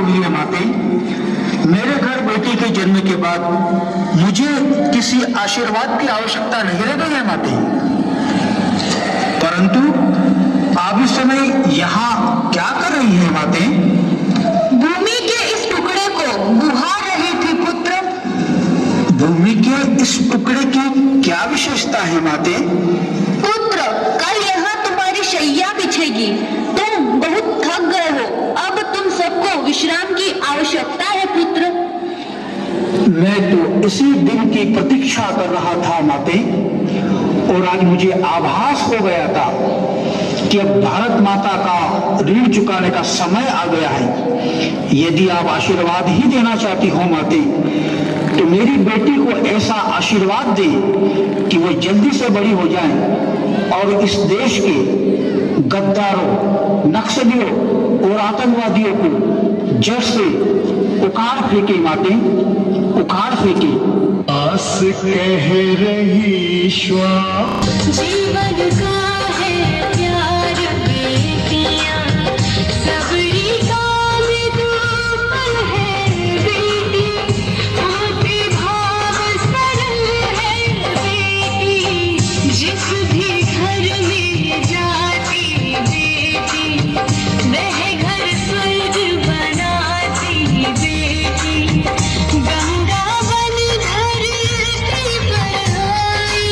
हुई है माते। मेरे घर बेटी के जन्म के बाद मुझे किसी आशीर्वाद की आवश्यकता नहीं रह गई है माते, परंतु आप इस समय यहाँ क्या कर रही है माते? भूमि के इस टुकड़े को गुहार रही थी पुत्र। भूमि के इस टुकड़े की क्या विशेषता है माते? पुत्र, कल यहाँ तुम्हारी शैया बिछेगी। तुम बहुत थक गए हो, अब तुम सबको विश्राम की आवश्यकता है पुत्र। मैं तो इसी दिन की प्रतीक्षा कर रहा था माते, और आज मुझे आभास हो गया था कि अब भारत माता का ऋण चुकाने का समय आ गया है। यदि आप आशीर्वाद ही देना चाहती हो माते, तो मेरी बेटी को ऐसा आशीर्वाद दे कि वो जल्दी से बड़ी हो जाए और इस देश के गद्दारों, नक्सलियों और आतंकवादियों को जड़ से उखाड़ फेंके माते, उखाड़ फेंके। आस कह रही श्वास जीवन का है प्यार बेटियां, सबरी काम दुपल है बेटी, होती भाव सरल है बेटी, जिस भी घर में जाती बेटी, वह घर स्वर्ग बनाती बेटी। गंगा बन धरती पर आई,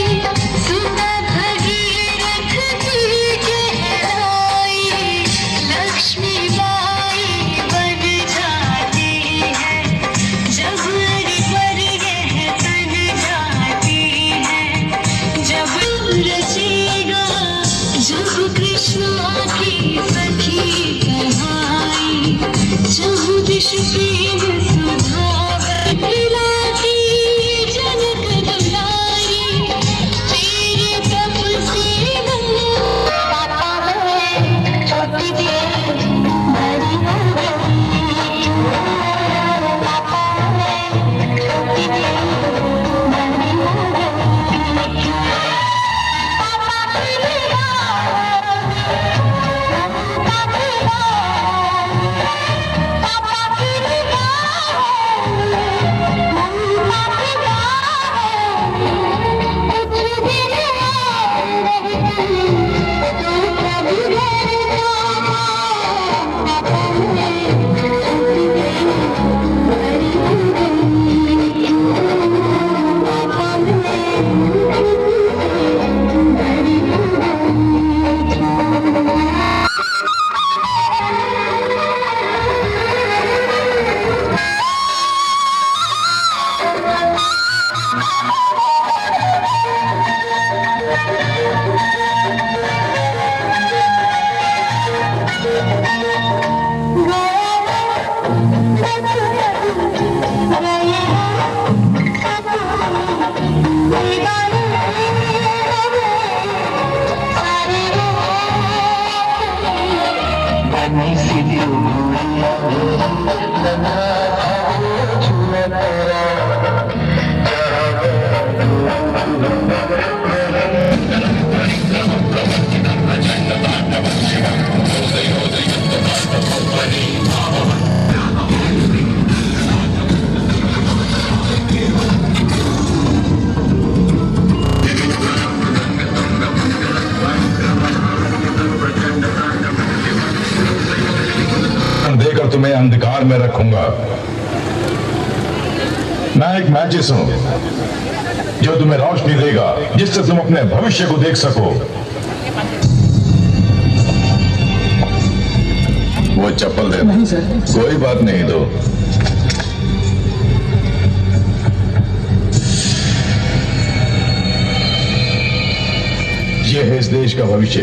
सुना भगीरथ की कहलाई, लक्ष्मीबाई बन जाती है, जब अरि पर यह तन जाती है, जब रचेगा जब कृष्णा की सखी कहाई, जब दिश प्रेम सुधा खिलाती जनक दुलारी, तेरे तप से पापा मैं छोटी थी बड़ी हो गई, पापा मैं छोटी थी बड़ी हो गई, पापा की विदाई, पापा की देकर तुम्हें अंधकार में रखूंगा। मैं एक मैजिस हूं जो तुम्हें रोशनी देगा, जिससे तुम अपने भविष्य को देख सको। वो चप्पल दे। नहीं सर। कोई बात नहीं, दो। ये है इस देश का भविष्य।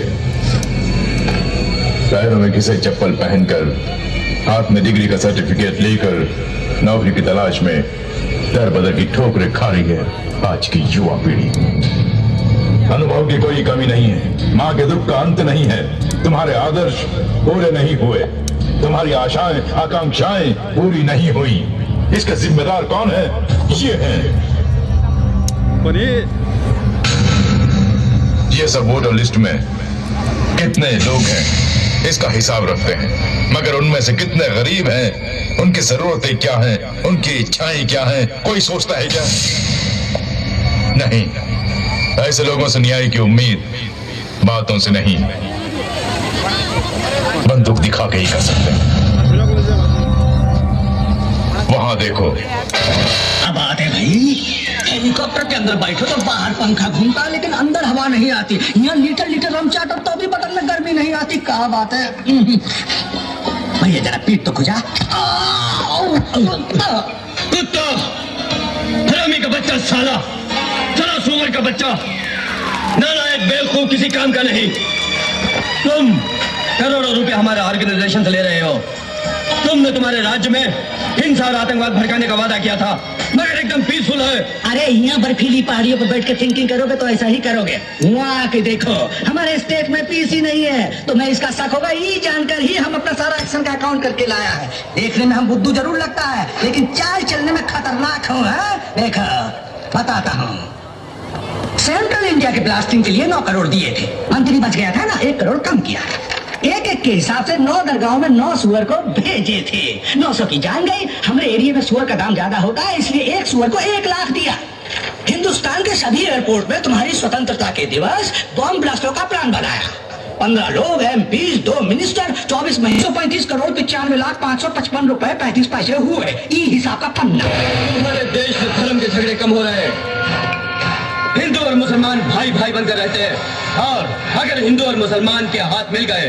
पैरों में घिसे चप्पल पहनकर, हाथ में डिग्री का सर्टिफिकेट लेकर नौकरी की तलाश में दर बदर की ठोकरें खा रही है आज की युवा पीढ़ी। अनुभव की कोई कमी नहीं है, मां के दुख का अंत नहीं है। तुम्हारे आदर्श पूरे नहीं हुए, तुम्हारी आशाएं आकांक्षाएं पूरी नहीं हुई। इसका जिम्मेदार कौन है? ये है ये सब वोटर लिस्ट में कितने लोग हैं इसका हिसाब रखते हैं, मगर उनमें से कितने गरीब हैं, उनकी जरूरतें क्या हैं, उनकी इच्छाएं क्या हैं, कोई सोचता है क्या? नहीं, ऐसे लोगों से न्याय की उम्मीद बातों से नहीं, बंदूक दिखा के ही कर सकते हैं। वहां देखो। अब आते भाई, हेलीकॉप्टर के अंदर बैठो तो बाहर पंखा घूमता है लेकिन अंदर हवा नहीं आती। यहाँ लीटर लीटर रम चाटो तो भी बटन में गर्मी नहीं आती। क्या बात है भैया, जरा पीठ तो खुजा। कुत्ता, हरामी का बच्चा, साला, चला सुअर का बच्चा, नालायक बेवकूफ, किसी काम का नहीं। तुम करोड़ों रुपए हमारे ऑर्गेनाइजेशन से ले रहे हो। तुमने तुम्हारे राज्य में हिंसा और आतंकवाद भड़काने का वादा किया था, मगर एकदम पीसफुल है। अरे यहाँ बर्फीली पहाड़ियों पर बैठ के थिंकिंग करोगे तो ऐसा ही करोगे। वहाँ के देखो, हमारे स्टेट में पीस ही नहीं है। तो मैं इसका शक होगा ये जानकर ही हम अपना सारा एक्शन का अकाउंट करके लाया है। देखने में हम बुद्धू जरूर लगता है लेकिन चाल चलने में खतरनाक हूँ। देखो बताता हूँ, सेंट्रल इंडिया के ब्लास्टिंग के लिए 9 करोड़ दिए थे, मंत्री बच गया था ना, 1 करोड़ कम किया। एक के हिसाब से 9 दरगाहों में 9 सुअर को भेजे थे। 900 की जान गई। हमारे एरिया में सुअर का दाम ज्यादा होता है, इसलिए एक सुअर को 1 लाख दिया। हिंदुस्तान के सभी एयरपोर्ट में तुम्हारी स्वतंत्रता के दिवस बॉम्ब ब्लास्टों का प्लान बनाया। 15 लोग, MP, 2 मिनिस्टर, 24 महीने, 35 करोड़ 95,555 रुपए 35 पैसे हुए। ये हिसाब का पन्ना। हमारे देश में धर्म के झगड़े कम हो रहे हैं। हिंदू और मुसलमान भाई भाई बनकर रहते हैं, और अगर हिंदू और मुसलमान के हाथ मिल गए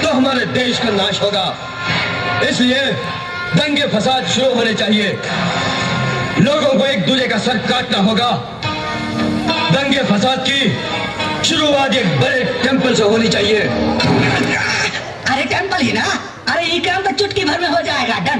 तो हमारे देश का नाश होगा। इसलिए दंगे फसाद शुरू होने चाहिए। लोगों को एक दूसरे का सर काटना होगा। दंगे फसाद की शुरुआत एक बड़े टेंपल से होनी चाहिए। अरे टेंपल ही ना, अरे ये काम तो चुटकी भर में हो जाएगा। डन।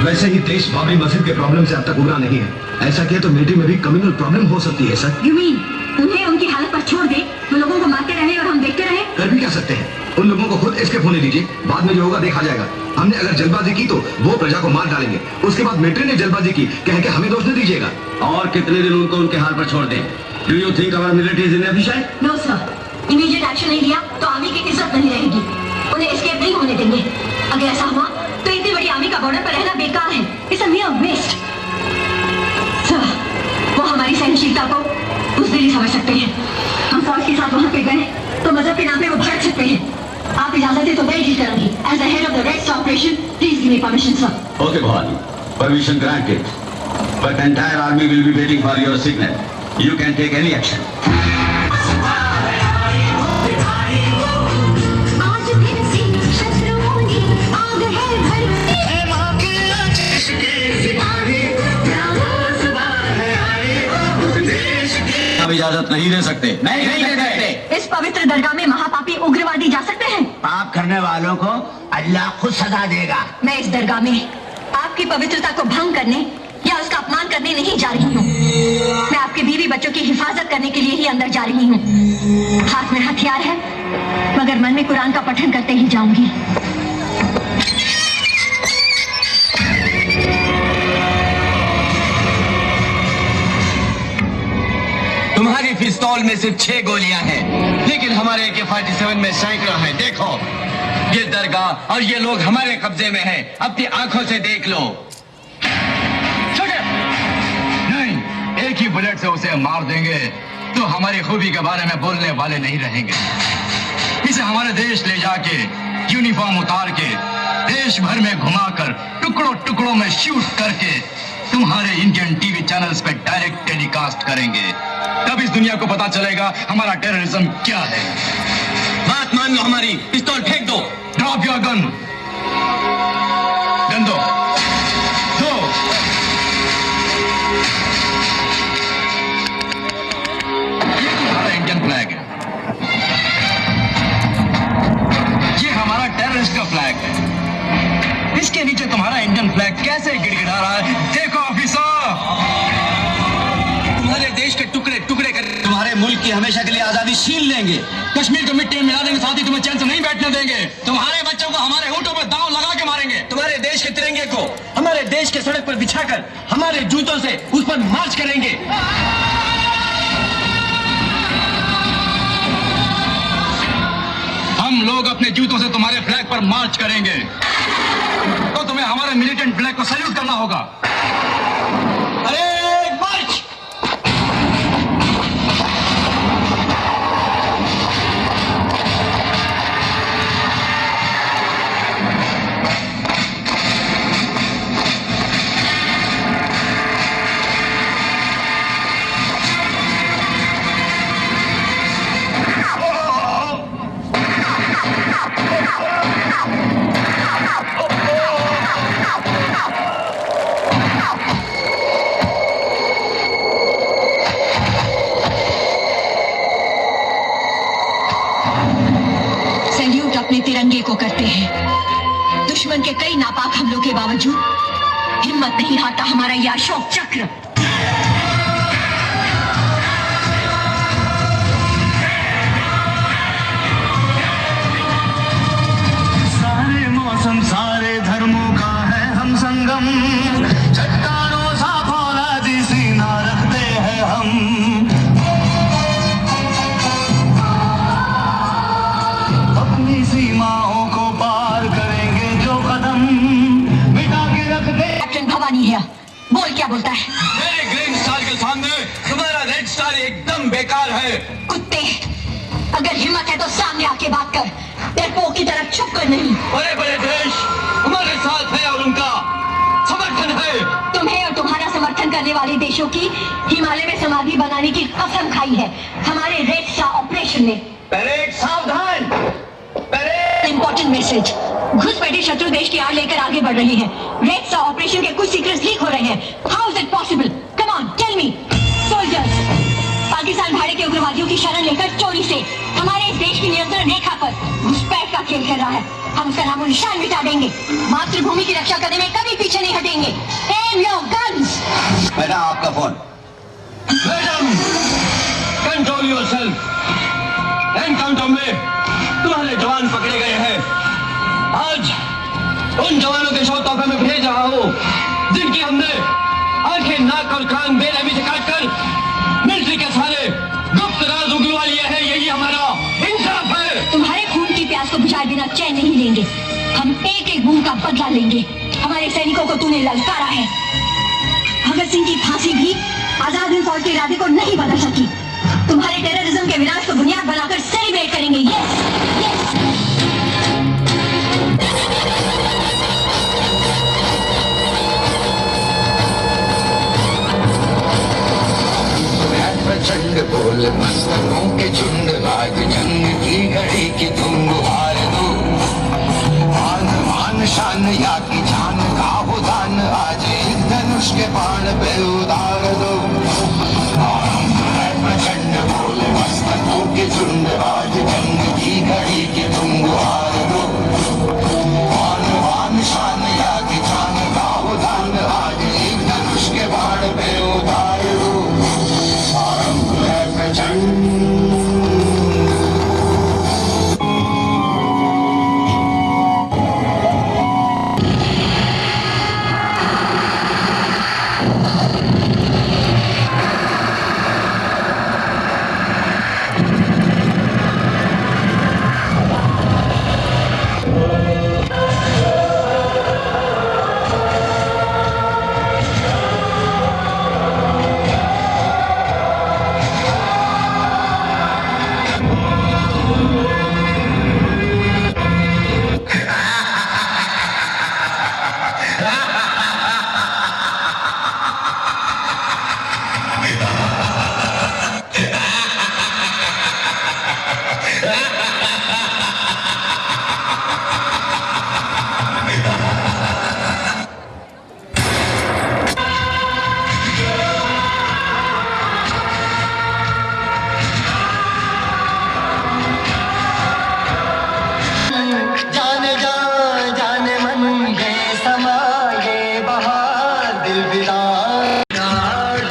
वैसे ही देश बाबरी मस्जिद के प्रॉब्लम से अब तक उबरा नहीं है। ऐसा किया तो मिलिट्री में भी कम्युनल प्रॉब्लम हो सकती है सर। You mean, उन्हें उनकी हालत पर छोड़ दे तो लोगों को मारते रहे और हम देखते रहे? कर भी क्या सकते हैं, उन लोगों को खुद एस्केप होने दीजिए, बाद में जो होगा देखा जाएगा। हमने अगर जल्दबाजी की तो वो प्रजा को मार डालेंगे, उसके बाद मिलिट्री ने जल्दबाजी की कह के हमें दोष नहीं दीजिएगा। और कितने दिन उनको उनके हाल पर छोड़ दें? Do you think our military is inefficient? No sir, immediate action नहीं लिया तो आर्मी की इज्जत नहीं रहेगी। उन्हें एस्केप नहीं होने देंगे। अगर ऐसा हुआ तो इतनी बड़ी आर्मी का बॉर्डर पर रहना बेकार है। It's a mere waste. Sir, वो हमारी सहनशीलता को बुज़दिली समझ सकते हैं। हम फौज के साथ वहाँ पे गए तो मजहब के नाम पे वो भड़क सकते हैं। आप इजाजत दे तो मैं डील करूंगी। As the head of the raid operation, please give me permission sir. Okay Bhavani, permission granted, but entire army will be waiting for your signal. You can take any action. अब इजाजत नहीं दे सकते। नहीं दे सकते। इस पवित्र दरगाह में महापापी उग्रवादी जा सकते हैं? पाप करने वालों को अल्लाह खुद सजा देगा। मैं इस दरगाह में आपकी पवित्रता को भंग करने या उसका अपमान करने नहीं जा रही हूँ। मैं आपके बीवी बच्चों की हिफाजत करने के लिए ही अंदर जा रही हूँ। हाथ में हथियार है, मगर मन में कुरान का पठन करते ही जाऊंगी। तुम्हारी पिस्तौल में सिर्फ 6 गोलियां हैं, लेकिन हमारे AK-47 में सैकड़ों हैं। देखो, ये दरगाह और ये लोग हमारे कब्जे में हैं। अपनी आंखों से देख लो। नहीं, एक ही बुलेट से उसे मार देंगे तो हमारी खूबी के बारे में बोलने वाले नहीं रहेंगे। इसे हमारे देश ले जाके यूनिफॉर्म उतार के देश भर में घुमाकर टुकड़ों टुकड़ों में शूट करके तुम्हारे इंडियन टीवी चैनल्स पे डायरेक्ट टेलीकास्ट करेंगे। तब इस दुनिया को पता चलेगा हमारा टेररिज्म क्या है। बात मान लो हमारी, पिस्तौल फेंक दो। Drop your gun. तुम्हारे मुल्क की हमेशा के लिए आजादी छीन लेंगे, कश्मीर को मिट्टी में मिला देंगे, साथ ही तुम्हें चैन से नहीं बैठने देंगे। तुम्हारे बच्चों को हमारे ऊँटों पर दांव लगा के मारेंगे। तुम्हारे देश के तिरंगे को हमारे देश के सड़क पर बिछाकर हमारे जूतों से उस पर मार्च करेंगे। हम लोग अपने जूतों से तुम्हारे फ्लैग पर मार्च करेंगे, तो तुम्हें हमारे मिलिटेंट फ्लैग को सैल्यूट करना होगा। अरे मार्च! अपने तिरंगे को करते हैं। दुश्मन के कई नापाक हमलों के बावजूद हिम्मत नहीं हारता हमारा यह अशोक चक्र। सारे मौसम सारे धर्मों का है हम संगम, चट्टानों सा फौलादी सीना रखते हैं हम। सीमाओं को पार करेंगे जो कदम मिटा के रख दे। कैप्टन भवानी है, बोल क्या बोलता है? मेरे ग्रीन स्टार के सामने तुम्हारा रेड स्टार एकदम बेकार है। कुत्ते, अगर हिम्मत है तो सामने आके बात कर, डरपोक की तरफ छुप कर नहीं। बड़े बड़े देश हमारे साथ है और उनका समर्थन है। तुम्हें और तुम्हारा समर्थन करने वाले देशों की हिमालय में समाधि बनाने की कसम खाई है हमारे रेड स्टार ऑपरेशन में। पहले सावधान, इंपॉर्टेंट मैसेज, घुसपैठे शत्रु देश की आड़ लेकर आगे बढ़ रहे हैं। रेड स्टार ऑपरेशन के कुछ सीक्रेट्स लीक हो रहे हैं। How is it possible? Come on tell me. Soldiers, Pakistan भाड़े के उग्रवादियों की शरण लेकर चोरी से हमारे इस देश की नियंत्रण रेखा पर घुसपैठ का खेल कर रहा है। हम उसका नामो निशान मिटा देंगे। मातृभूमि की रक्षा करने में कभी पीछे नहीं हटेंगे। Am your guns. मैडम, आपका phone. Madam, control yourself. Encounter में तुम्हारे जवान पकड़े गए हैं। आज उन जवानों के शव तौफे में भेज रहा हूँ जिनकी हमने आंखें, नाक और कान बेरहमी से काटकर मिलिट्री के सारे गुप्त राज उगलवा लिए हैं। यही हमारा इंसाफ है। तुम्हारे खून की प्यास को बुझाए बिना चैन नहीं लेंगे। हम एक एक बूंद का बदला लेंगे। हमारे सैनिकों को तूने ललकारा है। भगत सिंह की फांसी भी आजाद हिंद फौज के इरादे को नहीं बदल सकी। तुम्हारे टेररिज्म के विनाश को बुनियाद बनाकर सेलिब्रेट करेंगे। Yes, yes. प्रचंड बोल मस्तकों के झुंड, आज जंग की घड़ी की तुम गुहार दो। मान मान शान या की जान का हो दान, आज एक धनुष के बाण पे उतार दो। प्रचंड बोल मस्तकों के झुंड, आज जंग की घड़ी की तुम गुहार दो। मान मान शान या की जान का हो दान, आज एक धनुष के बाण पे उतार दो।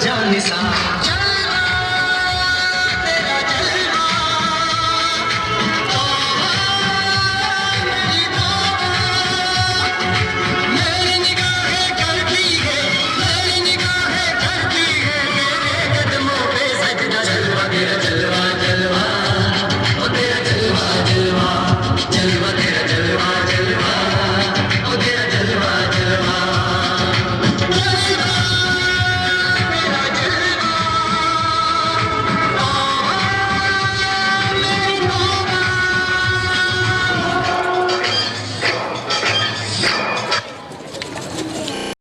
जाने सा